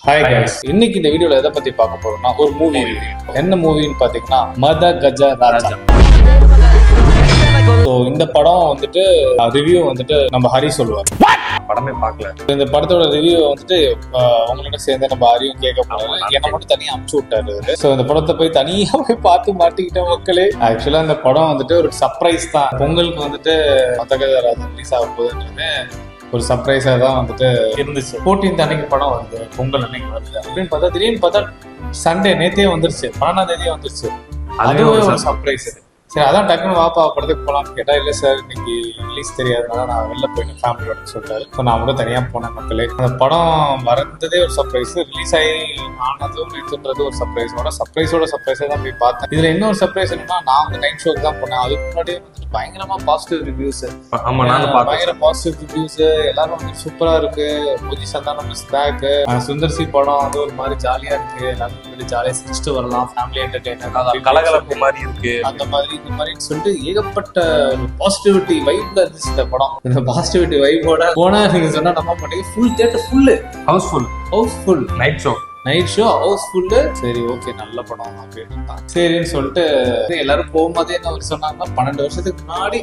Hi guys, இன்னைக்கு இந்த வீடியோல எதை பத்தி பார்க்க போறோம்னா ஒரு மூவி ரிவ்யூ. என்ன மூவின்னு பாத்தீங்கன்னா மத கஜ ராஜா. இந்த படம் வந்துட்டு ரிவ்யூ வந்துட்டு நம்ம ஹரி சொல்லுவார். படமே பார்க்கல. இந்த படத்தோட ரிவ்யூ வந்துட்டு உங்களோட சேர்ந்து நம்ம ஹரியும் கேட்க போறோம். என்ன மட்டும் தனியா அனுப்பிச்சு விட்டாரு. ஸோ இந்த படத்தை போய் தனியா போய் பார்த்து மாட்டிக்கிட்ட மக்களே. ஆக்சுவலா இந்த படம் வந்துட்டு ஒரு சர்ப்ரைஸ் தான். பொங்கலுக்கு வந்துட்டு மத கஜ ராஜா ரிலீஸ் ஆக போகுதுன்னு ஒரு சர்ப்ரைஸாக தான் வந்துட்டு இருந்துச்சு. 14th அன்னைக்கு படம் வருது, பொங்கல் அன்னைக்கு வருது அப்படின்னு பார்த்தா திடீர்னு பார்த்தா சண்டே நேத்தே வந்துருச்சு, 12ஆம் தேதியே வந்துருச்சு. அதுவே ஒரு சர்ப்ரைஸ். சரி, அதான் டக்குன்னு வாப்பா படத்துக்கு போகலான்னு கேட்டா இல்லை சார் இன்னைக்கு ரிலீஸ் தெரியாதனால நான் வெளில போயிட்டு ஃபேமிலியோட சொல்லிட்டாரு. ஸோ நான் கூட தனியாக போனேன் மக்களே. அந்த படம் வரந்ததே ஒரு சர்ப்ரைஸ், ரிலீஸ் ஆகி ஆனதும் நேற்றுன்றது ஒரு சர்ப்ரைஸோட சர்ப்ரைஸாக தான் போய் பார்த்தேன். இதுல இன்னொரு சர்ப்ரைஸ் என்னன்னா, நான் வந்து நைட் ஷோக்கு தான் போனேன். அதுக்கு முன்னாடியே வந்துட்டு பயங்கரமா பாசிட்டிவ் ரிவ்யூஸ், பயங்கர பாசிட்டிவ் ரிவ்யூஸ், எல்லாரும் வந்து சூப்பரா இருக்கு. பூஜி சந்தானம் இஸ் பேக், சுந்தர் சி படம் வந்து ஒரு மாதிரி ஜாலியா இருக்கு, எல்லாரும் ஜாலியா சிரிச்சுட்டு வரலாம், ஃபேமிலி என்டர்டெய்னர், கலகலப்பு மாதிரி இருக்கு, அந்த மாதிரி இந்த மாதிரி சொல்லிட்டு ஏகப்பட்ட பாசிட்டிவிட்டி வைப்ல இருந்துச்சு இந்த படம். இந்த பாசிட்டிவிட்டி வைபோட போனா நீங்க சொன்னா நம்ப மாட்டீங்க, full theatre full, house full night show house full. சரி ஓகே, நல்ல படம் அப்படின்னு சரின்னு சொல்லிட்டு எல்லாரும் போகும்போதே என்ன சொன்னாங்கன்னா, 12 வருஷத்துக்கு முன்னாடி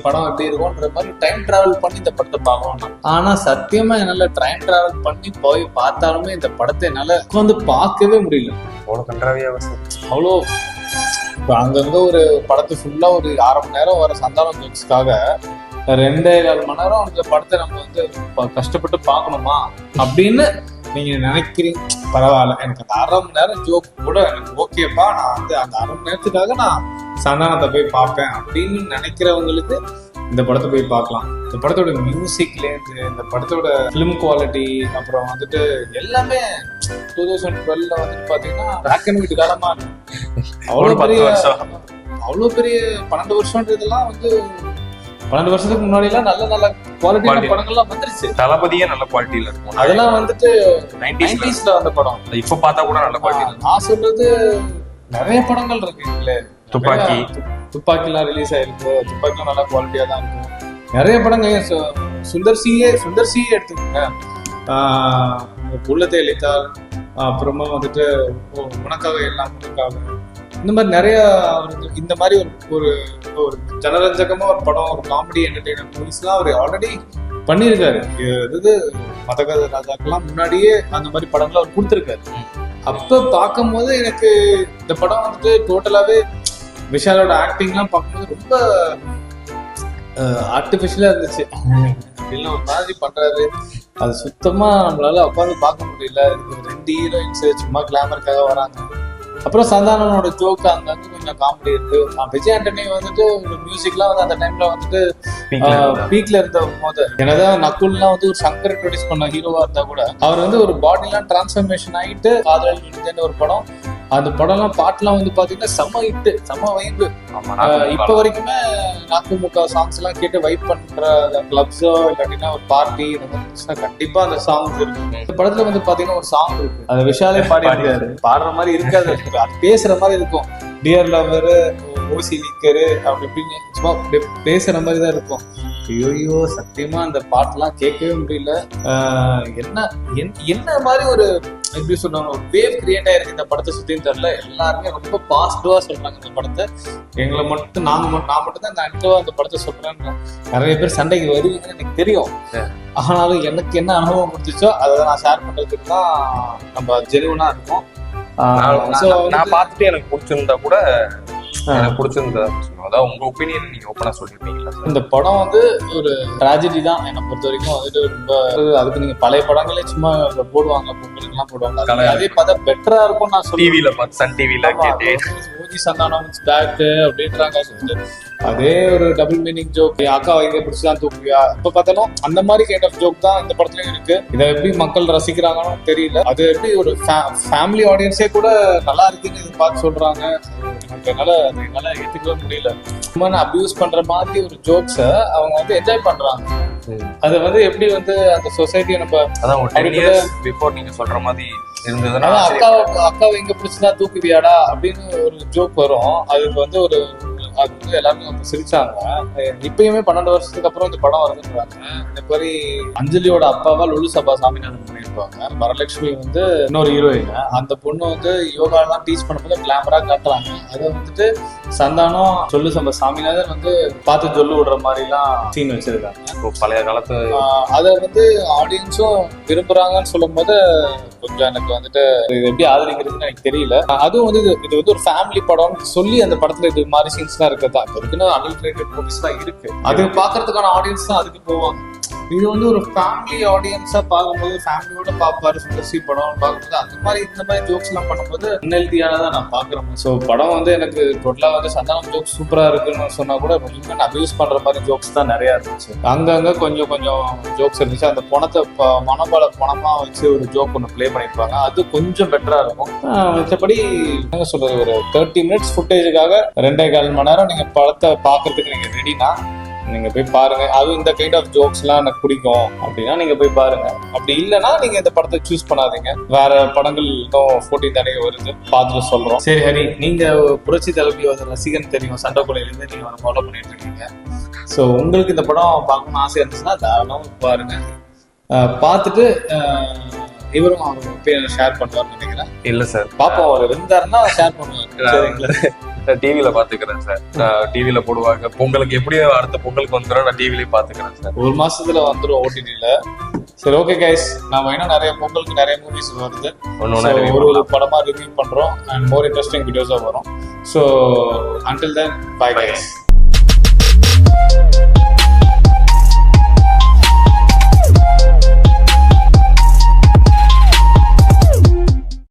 படம் எப்படி இருக்கும்ன்ற மாதிரி டைம் டிராவல் பண்ணி இந்த படத்தை பார்க்கணும். ஆனா சத்தியமா என்னால டைம் டிராவல் பண்ணி போய் பார்த்தாலுமே இந்த படத்தை என்னால வந்து பார்க்கவே முடியல. அவ்வளோ இப்போ அங்கங்க ஒரு படத்தை ஃபுல்லா ஒரு 1/2 மணி நேரம் வர சந்தானம் ஜோக்ஸ்க்காக 2.25 மணி நேரம் அந்த படத்தை நம்ம வந்து கஷ்டப்பட்டு பார்க்கணுமா அப்படின்னு நீங்க நினைக்கிறீங்க. பரவாயில்ல, எனக்கு அந்த 1/2 மணி நேரம் ஜோக் கூட எனக்கு ஓகேப்பா, நான் வந்து அந்த 1/2 மணி நேரத்துக்காக நான் சந்தானத்தை போய் பார்ப்பேன் அப்படின்னு நினைக்கிறவங்களுக்கு இந்த படத்தை போய் பார்க்கலாம். இந்த படத்தோட மியூசிக்லேருந்து, இந்த படத்தோட ஃபிலிம் குவாலிட்டி, அப்புறம் வந்துட்டு எல்லாமே 2012 வந்துட்டு பாத்தீங்கன்னா பிளாக் அண்ட் ஒயிட் காலமா அவ்வளோ பெரிய 12 வருஷம்ன்றதெல்லாம் வந்து 12 வருஷத்துக்கு முன்னாடி எல்லாம் நல்ல குவாலிட்டியான படங்கள்லாம் வந்துருச்சு. தளபதியே நல்ல குவாலிட்டியில இருக்கும். அதெல்லாம் வந்துட்டு 90sல வந்த படம். இப்ப பார்த்தா கூட நல்ல குவாலிட்டி. நான் சொல்றது நிறைய படங்கள் இருக்கு இல்ல, துப்பாக்கிலாம் ரிலீஸ் ஆயிருக்கு, துப்பாக்கிலாம் நல்ல குவாலிட்டியா தான் இருக்கும். நிறைய படங்கள் சுந்தர் சியே எடுத்துக்கோங்க, உள்ளத்தை அளித்தால், அப்புறமா வந்துட்டு உனக்காக எல்லாம் உனக்காக, இந்த மாதிரி நிறைய இந்த மாதிரி ஒரு ஜனரஞ்சகமா ஒரு படம், ஒரு காமெடி என்டர்டெய்னர் மூவிஸ்லாம் அவர் ஆல்ரெடி பண்ணியிருக்காரு. இது மத கஜ ராஜாக்கெல்லாம் முன்னாடியே அந்த மாதிரி படம்லாம் அவர் கொடுத்துருக்காரு. அப்ப பார்க்கும் போது எனக்கு இந்த படம் வந்துட்டு டோட்டலாவே விஷாலோட ஆக்டிங்லாம் பார்க்கும்போது ரொம்ப ஆர்டிஃபிஷியலா இருந்துச்சு. அப்படிலாம் ஒரு மாதிரி பண்றாரு, அது சுத்தமா நம்மளால உட்காந்து பார்க்க முடியல. இதுக்கு 2 ஹீரோயின்ஸ் சும்மா கிளாமருக்காக வராங்க. அப்புறம் சந்தானனோட ஜோக் அங்கங்க கொஞ்சம் காமெடி இருக்கு. விஜய் ஆண்டனி வந்துட்டு மியூசிக்லாம் வந்து அந்த டைம்ல வந்துட்டு பீக்ல இருந்த போது, என்னதான் நக்குல்லாம் வந்து ஒரு சங்கர் இன்ட்ரோடியூஸ் பண்ண ஹீரோவா இருந்தா கூட அவர் வந்து ஒரு பாடிலாம் டிரான்ஸ்ஃபர்மேஷன் ஆயிட்டு காதல் ஒரு படம், அந்த படம்லாம் பாட்டுலாம் வந்து பாத்தீங்கன்னா செம ஹிட், செம வைப்பு. இப்ப வரைக்குமே நாக்குமுக்கா சாங்ஸ் எல்லாம் கேட்டு வைப் பண்ற கிளப்ஸோ இல்லாட்டினா ஒரு பார்ட்டி கண்டிப்பா அந்த சாங்ஸ் இருக்கு. இந்த படத்துல வந்து பாத்தீங்கன்னா ஒரு சாங் இருக்கு, அது விஷாலே பாடிருக்காரு. பாடுற மாதிரி இருக்காது, அது பேசுற மாதிரி இருக்கும். டியர் லவர், ஓசி நிக்கரு அப்படி இப்படின்னு சும்மா பேசுற மாதிரி தான் இருக்கும். ஐயோ சத்தியமா அந்த பாட்டுலாம் கேட்கவே முடியல. என்ன மாதிரி ஒரு எப்படி சொல்றாங்க, ஒரு வேவ் கிரியேட் ஆயிருக்கு இந்த படத்தை சுத்தின்னு தெரியல. எல்லாருமே ரொம்ப பாசிட்டிவா சொல்றாங்க இந்த படத்தை. எங்களை மட்டும் நான் மட்டும் தான் அந்த படத்தை சொல்றேன்னு நிறைய பேர் சண்டைக்கு வருவீங்கன்னு எனக்கு தெரியும். ஆனாலும் எனக்கு என்ன அனுபவம் கொடுத்துச்சோ அதை நான் ஷேர் பண்றதுக்கு தான் நம்ம ஜெனுவனா இருக்கும். நான் பார்த்துட்டு எனக்கு பிடிச்சிருந்தா கூட அதாவது உங்க ஒப்பீனியன் நீங்க ஓப்பனா சொல்லிருப்பீங்களா? இந்த படம் வந்து ஒரு ட்ராஜடி தான் என்னை பொறுத்த வரைக்கும். வந்துட்டு ரொம்ப அதுக்கு நீங்க பழைய படங்களே சும்மா போடுவாங்க, பொங்கலுக்குலாம் போடுவாங்க, அதே பார்த்தா பெட்டரா இருக்கும். நான் டிவில பார்த்து சன் டிவில பூஜி சந்தானம் பேக் அப்படின்றாங்க. அதே ஒரு டபுள் மீனிங் ஜோக், அக்கா வைங்க பிடிச்சதான் தூக்குவியா, இப்ப பார்த்தாலும் அந்த மாதிரி கைண்ட் ஆஃப் ஜோக் தான் இந்த படத்துலயும் இருக்கு. இதை எப்படி மக்கள் ரசிக்கிறாங்கன்னு தெரியல. அது எப்படி ஒரு ஃபேமிலி ஆடியன்ஸே கூட நல்லா இருக்குன்னு இது பார்த்து சொல்றாங்க. என்னால ஏத்துக்கவே முடியல. சும்மா அபியூஸ் பண்ற மாதிரி ஒரு ஜோக்ஸ அவங்க வந்து என்ஜாய் பண்றாங்க. அது வந்து எப்படி வந்து அந்த சொசைட்டியை நம்ம பிஃபோர் நீங்க சொல்ற மாதிரி இருந்ததுன்னா, அக்காவை எங்க பிடிச்சதா தூக்குவியாடா அப்படின்னு ஒரு ஜோக் வரும். அதுக்கு வந்து ஒரு அது வந்து எல்லாருமே வந்து சிரிச்சாங்க. இப்பயுமே 12 வருஷத்துக்கு அப்புறம் இந்த படம் வருதுன்றாங்க. இந்த மாதிரி அஞ்சலியோட அப்பாவா லுலு சபா சாமிநாதன் பண்ணியிருப்பாங்க. வரலட்சுமி வந்து இன்னொரு ஹீரோயின். அந்த பொண்ணு வந்து யோகாலாம் டீச் பண்ணும்போது கிளாமரா காட்டுறாங்க. அதை வந்துட்டு சந்தானம் சொல்லு சபா சாமிநாதன் வந்து பார்த்து சொல்லு விடுற மாதிரிலாம் சீன் வச்சிருக்காங்க. இப்போ பழைய காலத்து அதை வந்து ஆடியன்ஸும் விரும்புறாங்கன்னு சொல்லும் போது கொஞ்சம் எனக்கு வந்துட்டு இது எப்படி ஆதரிக்கிறதுன்னு எனக்கு தெரியல. அதுவும் வந்து இது வந்து ஒரு ஃபேமிலி படம்னு சொல்லி அந்த படத்துல இது மாதிரி சீன்ஸ்லாம் இருக்குதா, இருக்குன்னு அடல்ட்ரேட்டட் மூவிஸ் தான் இருக்கு. அது பாக்குறதுக்கான ஆடியன்ஸ் தான் அதுக்கு போவாங்க. இது வந்து ஒரு ஃபேமிலி ஆடியன்ஸா பார்க்கும்போது ஃபேமிலியோட பார்ப்பாரு சுந்தர்சி படம் பார்க்கும்போது அந்த மாதிரி இந்த மாதிரி ஜோக்ஸ் எல்லாம் பண்ணும்போது அன்ஹெல்தியானதான் நான் பாக்குறேன். ஸோ படம் வந்து எனக்கு டோட்டலா வந்து சந்தானம் ஜோக்ஸ் சூப்பரா இருக்குன்னு சொன்னா கூட ரொம்ப அபியூஸ் பண்ற மாதிரி ஜோக்ஸ் தான் நிறைய இருந்துச்சு. அங்கங்க கொஞ்சம் கொஞ்சம் ஜோக்ஸ் இருந்துச்சு. அந்த பணத்தை பணமா வச்சு ஒரு ஜோக் ஒன்று ப்ளே பண்ணிருப்பாங்க. அது கொஞ்சம் பெட்டரா இருக்கும். மற்றபடி என்ன சொல்றது, ஒரு 30 minutes ஃபுட்டேஜுக்காக 2.25 மணி நேரம் நீங்க படத்தை பாக்குறதுக்கு நீங்க ரெடினா நீங்க போய் பாருங்க. அதுவும் இந்த கைண்ட் ஆஃப் ஜோக்ஸ் எல்லாம் எனக்கு பிடிக்கும் அப்படின்னா நீங்க போய் பாருங்க. அப்படி இல்லைன்னா நீங்க இந்த படத்தை சூஸ் பண்ணாதீங்க. வேற படங்கள் இன்னும் 14 தானே வருது, பார்த்துட்டு சொல்றோம். சரி ஹரி, நீங்க புரட்சி தலைவியோட ரசிகன் தெரியும், சண்டைக்குழையிலேருந்து நீங்க அவரை ஃபாலோ பண்ணிட்டு இருக்கீங்க. ஸோ உங்களுக்கு இந்த படம் பார்க்கணும்னு ஆசை இருந்துச்சுன்னா தாராளமாக பாருங்க. பார்த்துட்டு இவரும் அவங்க ஒப்பீனியன் ஷேர் பண்ணுவார்னு நினைக்கிறேன். இல்ல சார், பாப்போம், அவர் இருந்தாருன்னா ஷேர் பண்ணுவார். சரிங்களா? டிவில பாத்துக்கிறேன் சார். டிவில போடுவாங்க. பொங்கலுக்கு எப்படி அடுத்த பொங்கலுக்கு வந்துடும், நான் டிவிலேயே பாத்துக்கிறேன் சார். 1 மாசத்துல வந்துடும் ஓடிடில. சரி, ஓகே கைஸ், நம்ம இன்னும் நிறைய பொங்கலுக்கு நிறைய மூவிஸ் வருது. ஒரு படமா ரிவ்யூ பண்றோம் அண்ட் மோர் இன்ட்ரெஸ்டிங் வீடியோஸா வரும். So until then bye guys.